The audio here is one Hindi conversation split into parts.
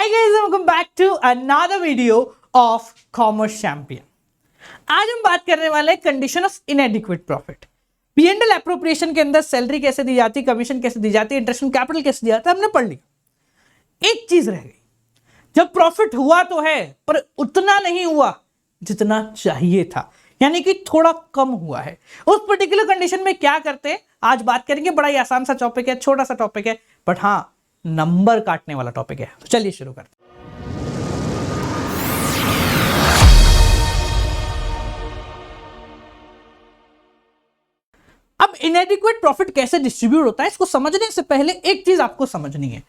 Hi guys, welcome back to another video of commerce champion. आज हम बात करने वाले हैं condition of inadequate profit. P&L appropriation के अंदर सैलरी कैसे दी जाती है, कमीशन कैसे दी जाती है, इंटरेस्ट ऑन कैपिटल कैसे दिया जाता है, हमने पढ़ लिया। एक चीज रह गई, जब प्रॉफिट हुआ तो है पर उतना नहीं हुआ जितना चाहिए था, यानी कि थोड़ा कम हुआ है। उस पर्टिकुलर कंडीशन में क्या करते हैं आज बात करेंगे। बड़ा ही आसान सा टॉपिक है, छोटा सा टॉपिक है, बट हाँ नंबर काटने वाला टॉपिक है। तो चलिए शुरू करते हैं। अब इनएडिक्वेट प्रॉफिट कैसे डिस्ट्रीब्यूट होता है, इसको समझने से पहले एक चीज आपको समझनी है,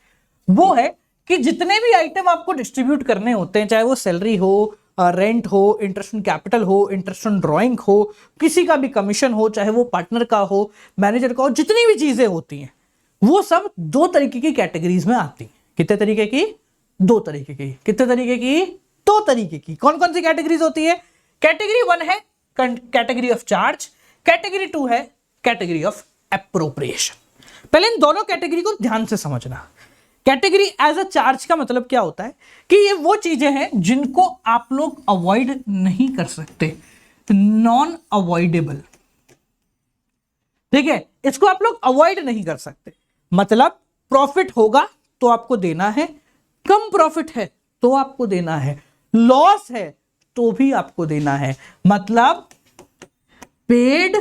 वो है कि जितने भी आइटम आपको डिस्ट्रीब्यूट करने होते हैं, चाहे वो सैलरी हो, रेंट हो, इंटरेस्ट ऑन कैपिटल हो, इंटरेस्ट ऑन ड्राइंग हो, किसी का भी कमीशन हो, चाहे वो पार्टनर का हो, मैनेजर का हो, जितनी भी चीजें होती हैं वो सब दो तरीके की कैटेगरीज में आती हैं। कितने तरीके की? दो तरीके की। कितने तरीके की? दो तरीके की। कौन कौन सी कैटेगरीज होती है? कैटेगरी वन है category of charge, category to है कैटेगरी ऑफ एप्रोप्रिएशन। पहले इन दोनों कैटेगरी को ध्यान से समझना। कैटेगरी एज अ चार्ज का मतलब क्या होता है कि ये वो चीजें हैं जिनको आप लोग अवॉइड नहीं कर सकते, नॉन अवॉइडेबल। ठीक है, इसको आप लोग अवॉइड नहीं कर सकते। मतलब प्रॉफिट होगा तो आपको देना है, कम प्रॉफिट है तो आपको देना है, लॉस है तो भी आपको देना है। मतलब paid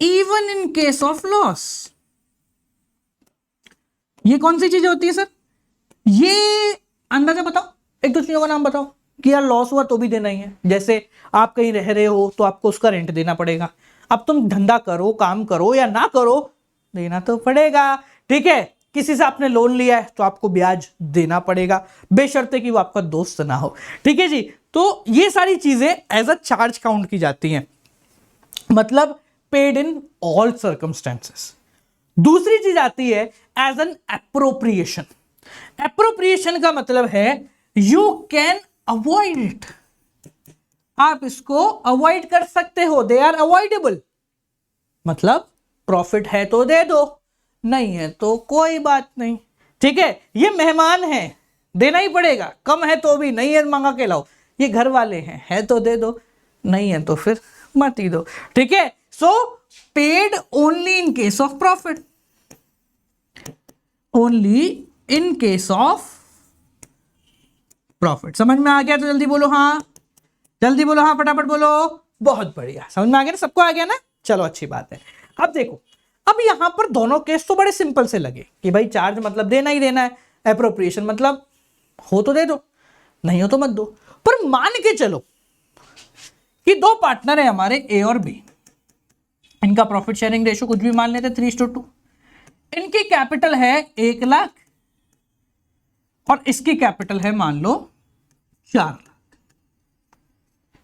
even in case of loss. ये कौन सी चीजें होती है सर? ये अंदाजा बताओ, एक दो चीजों का नाम बताओ कि यार लॉस हुआ तो भी देना ही है। जैसे आप कहीं रह रहे हो तो आपको उसका रेंट देना पड़ेगा। अब तुम धंधा करो, काम करो या ना करो, देना तो पड़ेगा। ठीक है, किसी से आपने लोन लिया है तो आपको ब्याज देना पड़ेगा, बेशर्ते कि वो आपका दोस्त ना हो। ठीक है जी, तो ये सारी चीजें एज अ चार्ज काउंट की जाती हैं, मतलब पेड इन ऑल सर्कमस्टेंसेस। दूसरी चीज आती है एज एन एप्रोप्रिएशन। एप्रोप्रिएशन का मतलब है यू कैन अवॉइड इट। आप इसको अवॉइड कर सकते हो, दे आर अवॉइडेबल। मतलब प्रॉफिट है तो दे दो, नहीं है तो कोई बात नहीं। ठीक है, ये मेहमान है, देना ही पड़ेगा, कम है तो भी, नहीं है मंगा के लाओ। ये घर वाले हैं, है तो दे दो, नहीं है तो फिर मत ही दो। ठीक है, so paid only in case of profit, only in case of profit. समझ में आ गया तो जल्दी बोलो हाँ, जल्दी बोलो हाँ, फटाफट बोलो। बहुत बढ़िया, समझ में आ गया ना, सबको आ गया ना, चलो अच्छी बात है। अब देखो, अब यहां पर दोनों केस तो बड़े सिंपल से लगे कि भाई चार्ज मतलब देना ही देना है, एप्रोप्रिएशन मतलब हो तो दे दो, नहीं हो तो मत दो। पर मान के चलो कि दो पार्टनर है हमारे, ए और बी, इनका प्रॉफिट शेयरिंग रेशो कुछ भी मान लेते 3:2। इनकी कैपिटल है 1 लाख और इसकी कैपिटल है मान लो 4 लाख।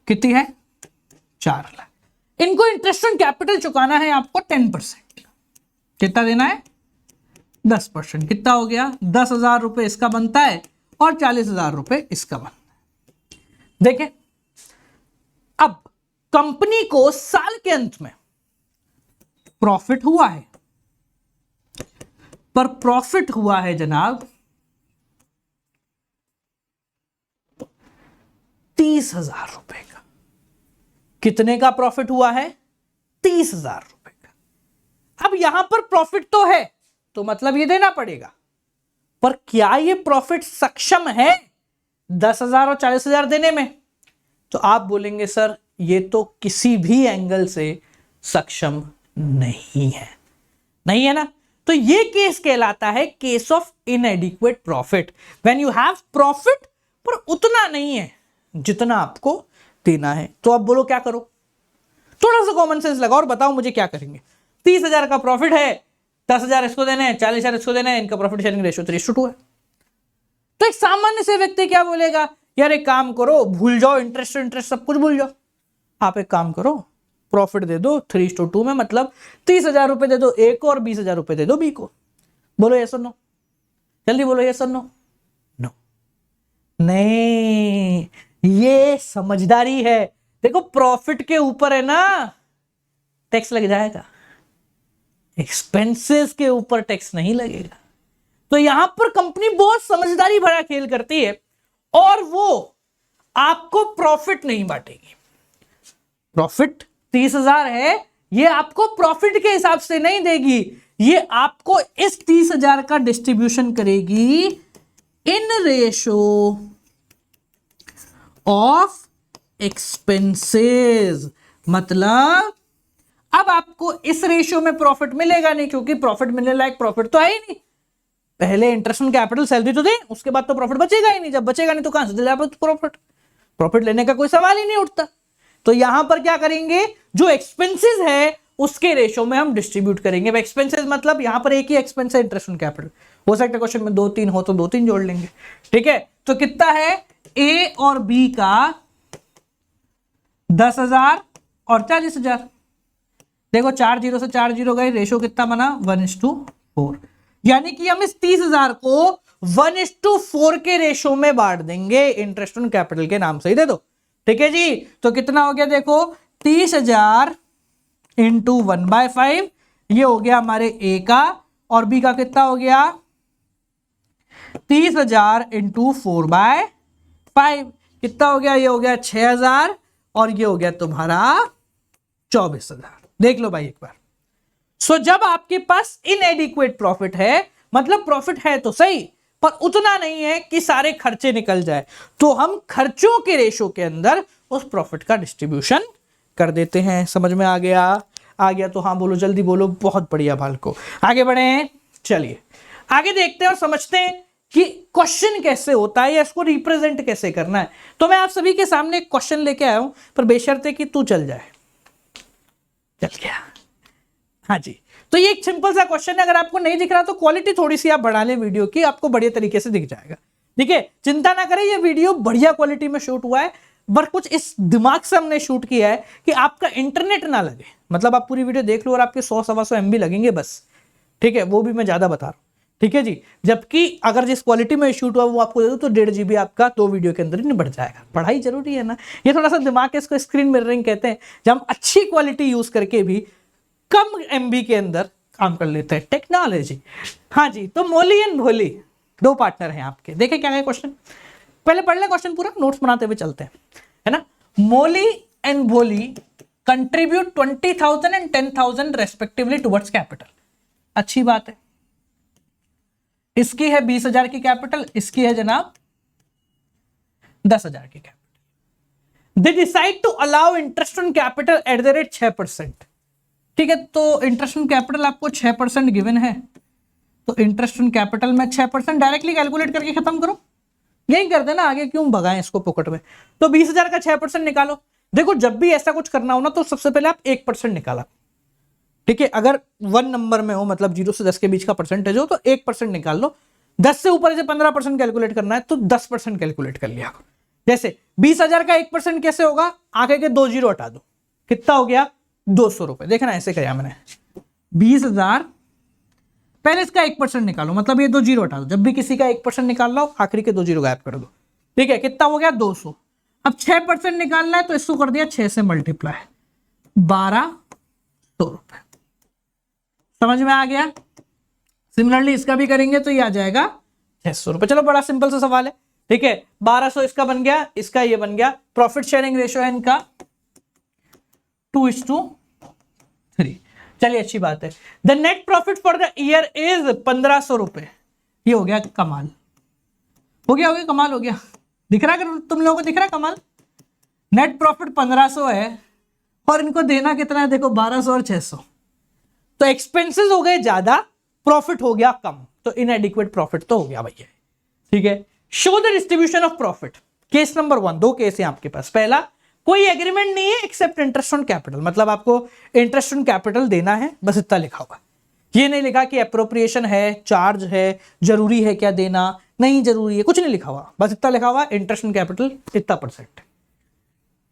कितनी है? 4 लाख। इनको इंटरेस्ट ऑन कैपिटल चुकाना है आपको 10%। कितना देना है? 10%। कितना हो गया? 10,000 रुपए इसका बनता है और 40,000 रुपए इसका बनता है। देखें, अब कंपनी को साल के अंत में प्रॉफिट हुआ है, पर प्रॉफिट हुआ है जनाब 30,000 रुपए का। कितने का प्रॉफिट हुआ है? 30,000 रुपए का। अब यहां पर प्रॉफिट तो है तो मतलब ये देना पड़ेगा, पर क्या ये प्रॉफिट सक्षम है 10,000 और 40,000 देने में? तो आप बोलेंगे सर ये तो किसी भी एंगल से सक्षम नहीं है, नहीं है ना। तो ये केस कहलाता है case of inadequate profit, when you have profit पर उतना नहीं है जितना आपको देना है। तो अब बोलो क्या करो, थोड़ा सा कॉमन सेंस लगाओ और बताओ मुझे क्या करेंगे। 30,000 का प्रॉफिट है, 10,000 इसको देने हैं, 40,000 इसको देने हैं, इनका प्रॉफिट शेयरिंग रेशियो 3:2 है। तो एक सामान्य से व्यक्ति क्या बोलेगा, यार एक काम करो, भूल जाओ इंटरेस्ट सब कुछ भूल जाओ। आप एक काम करो, प्रॉफिट दे दो 3:2 में, मतलब 30,000 रुपए दे दो ए को और 20,000 रुपए दे दो बी को। बोलो यस और नो, जल्दी बोलो यस और नो। नो, नहीं, ये समझदारी है। देखो प्रॉफिट के ऊपर है ना टैक्स लग जाएगा, एक्सपेंसेस के ऊपर टैक्स नहीं लगेगा। तो यहां पर कंपनी बहुत समझदारी भरा खेल करती है और वो आपको प्रॉफिट नहीं बांटेगी। प्रॉफिट 30,000 है, ये आपको प्रॉफिट के हिसाब से नहीं देगी, ये आपको इस 30,000 का डिस्ट्रीब्यूशन करेगी इन रेशो ऑफ एक्सपेंसेस। मतलब अब आपको इस रेशियो में प्रॉफिट मिलेगा नहीं, क्योंकि प्रॉफिट मिलने लायक प्रॉफिट तो है ही नहीं। पहले इंटरेस्ट ऑन कैपिटल सैलरी तो दे, उसके बाद तो प्रॉफिट बचेगा ही नहीं। जब बचेगा नहीं तो कहां से दिला प्रॉफिट? प्रॉफिट लेने का कोई सवाल ही नहीं उठता। तो यहां पर क्या करेंगे, जो एक्सपेंसेस है उसके रेशो में हम डिस्ट्रीब्यूट करेंगे। एक्सपेंसेस मतलब यहां पर एक ही एक्सपेंस है, इंटरेस्ट ऑन कैपिटल। हो सकता है क्वेश्चन में 2-3 हो तो 2-3 जोड़ लेंगे, ठीक है। तो कितना है, ए और बी का 10,000 और 40,000। देखो 4 0 से 4 0 गए, रेशो कितना बना 1:4। यानी कि हम इस 30,000 को 1:4 के रेशो में बांट देंगे इंटरेस्ट ऑन कैपिटल के नाम से ही दे दो, ठीक है जी। तो कितना हो गया, देखो 30,000 इंटू 1/5, ये हो गया हमारे ए का, और बी का कितना हो गया 30,000 इंटू 4/5, कितना हो गया, ये हो गया 6,000 और ये हो गया तुम्हारा 24,000। देख लो भाई एक बार। सो जब आपके पास इनएडिक्वेट प्रॉफिट है, मतलब प्रॉफिट है तो सही पर उतना नहीं है कि सारे खर्चे निकल जाए, तो हम खर्चों के रेशो के अंदर उस प्रॉफिट का डिस्ट्रीब्यूशन कर देते हैं। समझ में आ गया? आ गया तो हाँ बोलो, जल्दी बोलो। बहुत बढ़िया बाल को आगे बढ़े। चलिए आगे देखते हैं और समझते हैं कि क्वेश्चन कैसे होता है या इसको रिप्रेजेंट कैसे करना है। तो मैं आप सभी के सामने एक क्वेश्चन लेके आया हूं, पर बेशर्ते कि तू चल जाए। चल गया, हाँ जी। तो ये एक सिंपल सा क्वेश्चन है, अगर आपको नहीं दिख रहा तो क्वालिटी थोड़ी सी आप बढ़ा लें वीडियो की, आपको बढ़िया तरीके से दिख जाएगा, ठीक है। चिंता ना करें, ये वीडियो बढ़िया क्वालिटी में शूट हुआ है, पर कुछ इस दिमाग से हमने शूट किया है कि आपका इंटरनेट ना लगे। मतलब आप पूरी वीडियो देख लो और आपके 100-125 MB लगेंगे बस, ठीक है। वो भी मैं ज्यादा बता रहा हूँ, ठीक है जी। जबकि अगर जिस क्वालिटी में शूट हुआ वो आपको दे दो तो 1.5 GB आपका 2 वीडियो के अंदर ही निबट जाएगा। पढ़ाई जरूरी है ना, ये थोड़ा सा दिमाग है, इसको स्क्रीन मिररिंग कहते हैं, जब हम अच्छी क्वालिटी यूज करके भी कम MB के अंदर काम कर लेते हैं, टेक्नोलॉजी। हाँ जी, तो मोली एंड भोली 2 पार्टनर हैं आपके। देखें क्या है क्वेश्चन, पहले पढ़ ले क्वेश्चन पूरा, नोट्स बनाते हुए चलते हैं, है ना। मोली एंड भोली contribute 20,000 and 10,000 respectively towards capital. अच्छी बात है। इसकी है 20,000 की कैपिटल, इसकी है जनाब 10,000 की capital. They decide to allow interest on capital at the rate 6%, ठीक है। तो इंटरेस्ट ऑन कैपिटल आपको 6% गिवन है, तो इंटरेस्ट ऑन कैपिटल में 6% डायरेक्टली कैलकुलेट करके खत्म करो, यही कर देना, आगे क्यों भगाएं इसको पॉकेट में। तो 20,000 का 6% निकालो। देखो जब भी ऐसा कुछ करना हो ना तो सबसे पहले आप 1% निकाला, ठीक है। अगर 1 नंबर में हो, मतलब 0 से 10 के बीच का परसेंटेज हो, तो 1% निकाल लो। 10 से ऊपर से 15% कैलकुलेट करना है तो 10% कैलकुलेट कर लिया। जैसे 20,000 का 1% कैसे होगा, आगे के 2 0 हटा दो, कितना हो गया 200 रुपए। देखना ऐसे किया मैंने, 20,000 पहले इसका 1% निकालो, मतलब ये 2 0 हटा दो। जब भी किसी का 1% निकाल लो आखिरी के 2 0 गायब कर दो, ठीक है। कितना हो गया 200। अब 6% निकालना है तो इसको कर दिया 6 से मल्टीप्लाई, 1,200 रुपए। समझ में आ गया? सिमिलरली इसका भी करेंगे तो ये आ जाएगा 600 रुपए। चलो बड़ा सिंपल सा सवाल है, ठीक है। 1200 इसका बन गया, इसका ये बन गया। प्रॉफिट शेयरिंग रेशियो है इनका 2:3। चलिए अच्छी बात है। The net profit for the year is 1,500 रुपए। ये हो गया कमाल, हो गया कमाल हो गया। दिख रहा है तुम लोगों को, दिख रहा है कमाल। नेट प्रॉफिट 1,500 है और इनको देना कितना है, देखो 1,200 और 600। तो एक्सपेंसेस हो गए ज्यादा, प्रॉफिट हो गया कम, तो इनएडिक्वेट प्रॉफिट तो हो गया भैया, ठीक है। Show the distribution of profit. Case number 1, 2 case है आपके पास। पहला, कोई एग्रीमेंट नहीं है एक्सेप्ट इंटरेस्ट ऑन कैपिटल, मतलब आपको इंटरेस्ट ऑन कैपिटल देना है, बस इतना लिखा हुआ। ये नहीं लिखा कि अप्रोप्रिएशन है, चार्ज है, जरूरी है क्या देना, नहीं जरूरी है, कुछ नहीं लिखा हुआ, बस इतना लिखा हुआ इंटरेस्ट ऑन कैपिटल इतना % है।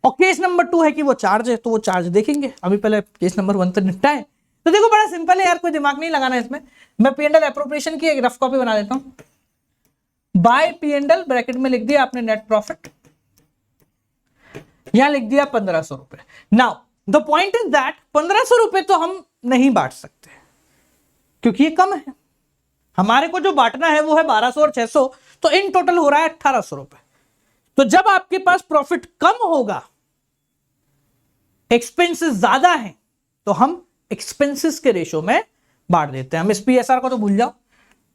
और केस नंबर 2 है कि वो चार्ज है, तो वो चार्ज देखेंगे। अभी पहले केस नंबर 1 तो निपटा है। तो देखो बड़ा सिंपल है यार, कोई दिमाग नहीं लगाना इसमें। मैं P&L अप्रोप्रिएशन की एक रफ कॉपी बना देता हूं। बाय P&L ब्रैकेट में लिख दिया आपने नेट प्रॉफिट, यहां लिख दिया 1,500 रुपए। Now the point is that 1,500 रुपए तो हम नहीं बांट सकते क्योंकि ये कम है, हमारे को जो बांटना है वो है 1200 और 600, तो इन टोटल हो रहा है 1800 रुपए। तो जब आपके पास प्रॉफिट कम होगा, एक्सपेंसेस ज्यादा है, तो हम एक्सपेंसेस के रेशो में बांट देते हैं। हम इस पीएसआर को तो भूल जाओ,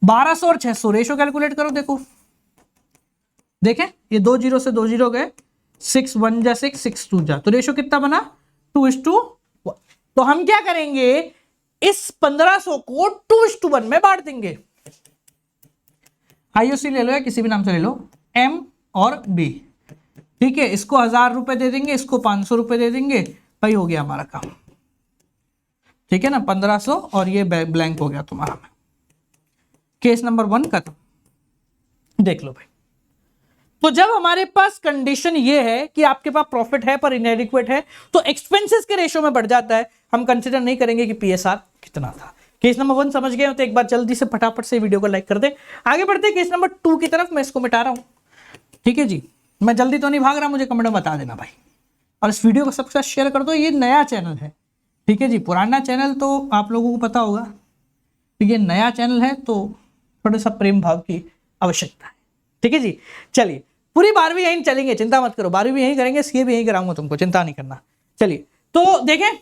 1200 और 600 रेशो कैलकुलेट करो। देखो देखें, ये 2 जीरो से 2 जीरो गए, 6 1 जा 6 6 2 जा, तो रेशो कितना बना 2:1। तो हम क्या करेंगे, इस 1500 को 2:1 में बांट देंगे। आईओसी ले लो या किसी भी नाम से ले लो, एम और बी, ठीक है। इसको 1000 रुपए दे देंगे, इसको 500 रुपए दे देंगे, भाई हो गया हमारा काम, ठीक है ना। 1500 और ये ब्लैंक हो गया तुम्हारा। केस नंबर 1 खत्म। देख लो भाई, तो जब हमारे पास कंडीशन ये है कि आपके पास प्रॉफिट है पर इनएडिक्वेट है, तो एक्सपेंसेस के रेशो में बढ़ जाता है। हम कंसीडर नहीं करेंगे कि पीएसआर कितना था। केस नंबर 1 समझ गए हो तो एक बार जल्दी से फटाफट से वीडियो को लाइक कर दे। आगे बढ़ते हैं केस नंबर 2 की तरफ। मैं इसको मिटा रहा हूं, ठीक है जी। मैं जल्दी तो नहीं भाग रहा, मुझे कमेंट में बता देना भाई, और इस वीडियो को सबके साथ शेयर कर दो। ये नया चैनल है, ठीक है जी। पुराना चैनल तो आप लोगों को पता होगा, ठीक है। नया चैनल है तो थोड़ा सा प्रेम भाव की आवश्यकता है, ठीक है जी। चलिए, पूरी 12वीं यहीं चलेंगे, चिंता मत करो, 12वीं यहीं करेंगे, सीए भी यहीं कराऊंगा तुमको, चिंता नहीं करना। चलिए तो देखें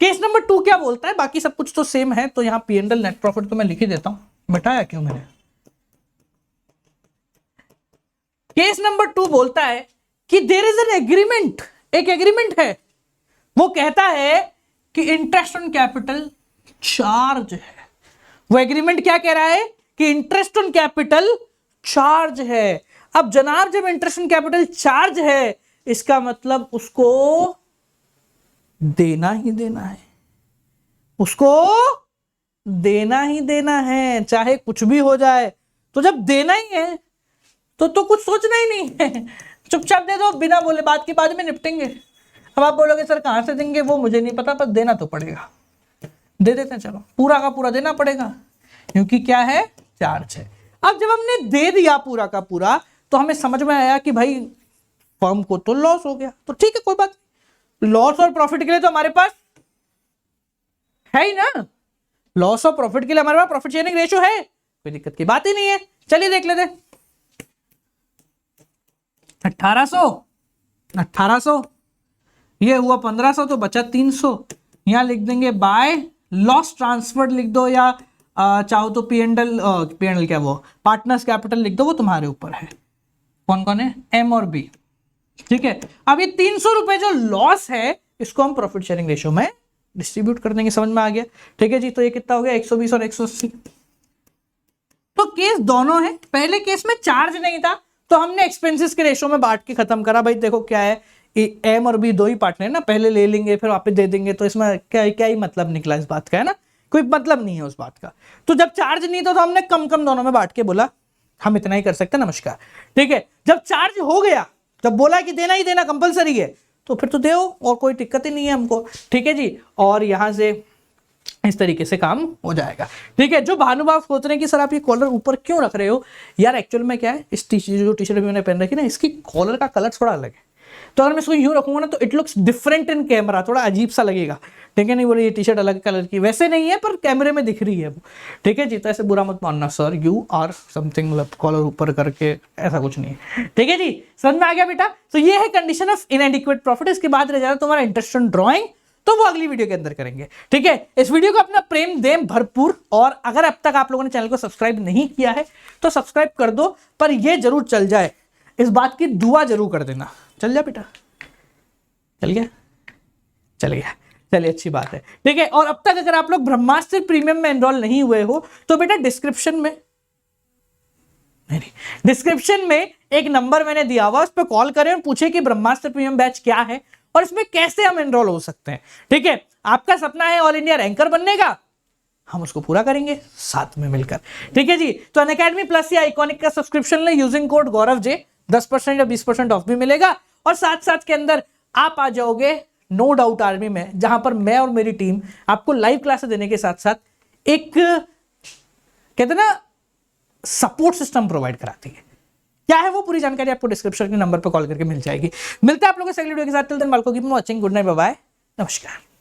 केस नंबर 2 क्या बोलता है। बाकी सब कुछ तो सेम है, तो यहाँ P&L नेट प्रॉफिट तो मैं लिख ही देता हूं, मिटाया क्यों मैंने। केस नंबर 2 बोलता है कि देयर इज एन एग्रीमेंट, एक एग्रीमेंट है, वो कहता है कि इंटरेस्ट ऑन कैपिटल चार्ज है। वो एग्रीमेंट क्या कह रहा है कि इंटरेस्ट ऑन कैपिटल चार्ज है। अब जनाब जब इंटरेस्ट ऑन कैपिटल चार्ज है, इसका मतलब उसको देना ही देना है, उसको देना ही देना है, चाहे कुछ भी हो जाए। तो जब देना ही है तो कुछ सोचना ही नहीं है, चुपचाप दे दो, बिना बोले, बात की बाद में निपटेंगे। अब आप बोलोगे सर कहां से देंगे, वो मुझे नहीं पता, पर देना तो पड़ेगा, दे देते हैं, चलो पूरा का पूरा देना पड़ेगा, क्योंकि क्या है, चार्ज है। अब जब हमने दे दिया पूरा का पूरा, तो हमें समझ में आया कि भाई फर्म को तो लॉस हो गया, तो ठीक है कोई बात, लॉस और प्रॉफिट के लिए तो हमारे पास है ही ना, लॉस और प्रॉफिट के लिए हमारे पास प्रॉफिट शेयरिंग रेशियो है, कोई दिक्कत की बात ही नहीं है। चलिए देख लेते। 1800 ये हुआ 1500, तो बचा 300। यहां लिख देंगे बाय लॉस ट्रांसफर्ड लिख दो, या चाहो तो P&L क्या वो पार्टनर्स कैपिटल लिख दो, वो तुम्हारे ऊपर है। कौन कौन है, एम और बी, ठीक है। अब ये 300 रुपए जो लॉस है, इसको हम प्रॉफिट शेयरिंग रेशियो में डिस्ट्रीब्यूट कर देंगे, समझ में आ गया, ठीक है जी। तो ये कितना हो गया, 120 और 180। तो केस दोनों है, पहले केस में चार्ज नहीं था, तो हमने एक्सपेंसेस के रेशियो में बांट के खत्म करा। भाई देखो क्या है, एम और बी दो ही पार्टनर है ना, पहले ले लेंगे फिर वापस दे देंगे, तो इसमें क्या ही मतलब निकला इस बात का, है ना, कोई मतलब नहीं है उस बात का। तो जब चार्ज नहीं था तो हमने कम कम दोनों में बांट के बोला हम इतना ही कर सकते हैं, नमस्कार, ठीक है। जब चार्ज हो गया, जब बोला कि देना ही देना कंपलसरी है, तो फिर तो दो, और कोई दिक्कत ही नहीं है हमको, ठीक है जी। और यहां से इस तरीके से काम हो जाएगा, ठीक है। जो भानुभाव सोच रहे हैं कि सर आप ये कॉलर ऊपर क्यों रख रहे हो, यार एक्चुअल में क्या है, इस जो टी शर्ट मैंने पहन रखी ना, इसकी कॉलर का कलर थोड़ा अलग है, तो अगर मैं इसको यूं रखूंगा ना तो it looks different in camera, थोड़ा अजीब सा लगेगा, ठीक है। नहीं बोले ये टी शर्ट अलग कलर की, वैसे नहीं है, पर कैमरे में दिख रही है वो, ठीक है जी। तो ऐसे बुरा मत मानना सर, यू आर समथिंग, मतलब कॉलर ऊपर करके ऐसा कुछ नहीं है, ठीक है जी। समझ में आ गया बेटा। तो ये है कंडीशन ऑफ इनएडिक्वेट प्रॉफिट। इसके बाद रह जाता तुम्हारा इंटरेस्ट ऑन ड्रॉइंग, तो वो अगली वीडियो के अंदर करेंगे, ठीक है। इस वीडियो को अपना प्रेम दें भरपूर, और अगर अब तक आप लोगों ने चैनल को सब्सक्राइब नहीं किया है तो सब्सक्राइब कर दो, पर ये जरूर चल जाए, इस बात की दुआ जरूर कर देना। चल जा बेटा, चल गया, चल गया, चलिए अच्छी बात है, ठीक है। और अब तक अगर आप लोग ब्रह्मास्त्र प्रीमियम में एनरोल नहीं हुए हो तो बेटा डिस्क्रिप्शन में एक नंबर मैंने दिया हुआ, उस पर कॉल करें और पूछे कि ब्रह्मास्त्र प्रीमियम बैच क्या है और इसमें कैसे हम एनरोल हो सकते हैं, ठीक है। आपका सपना है ऑल इंडिया रैंकर बनने का, हम उसको पूरा करेंगे साथ में मिलकर, ठीक है जी। तो अनअकैडमी प्लस या आइकॉनिक का सब्सक्रिप्शन ले, यूजिंग कोड गौरव जे 10% या 20% ऑफ भी मिलेगा, और साथ साथ के अंदर आप आ जाओगे नो डाउट आर्मी में, जहां पर मैं और मेरी टीम आपको लाइव क्लासेस देने के साथ साथ एक कहते ना सपोर्ट सिस्टम प्रोवाइड कराती है। क्या है वो पूरी जानकारी आपको डिस्क्रिप्शन के नंबर पर कॉल करके मिल जाएगी। मिलते हैं आप लोगों से अगली वीडियो के साथ, टिल देन बालको keep watching, good night, bye bye, नमस्कार।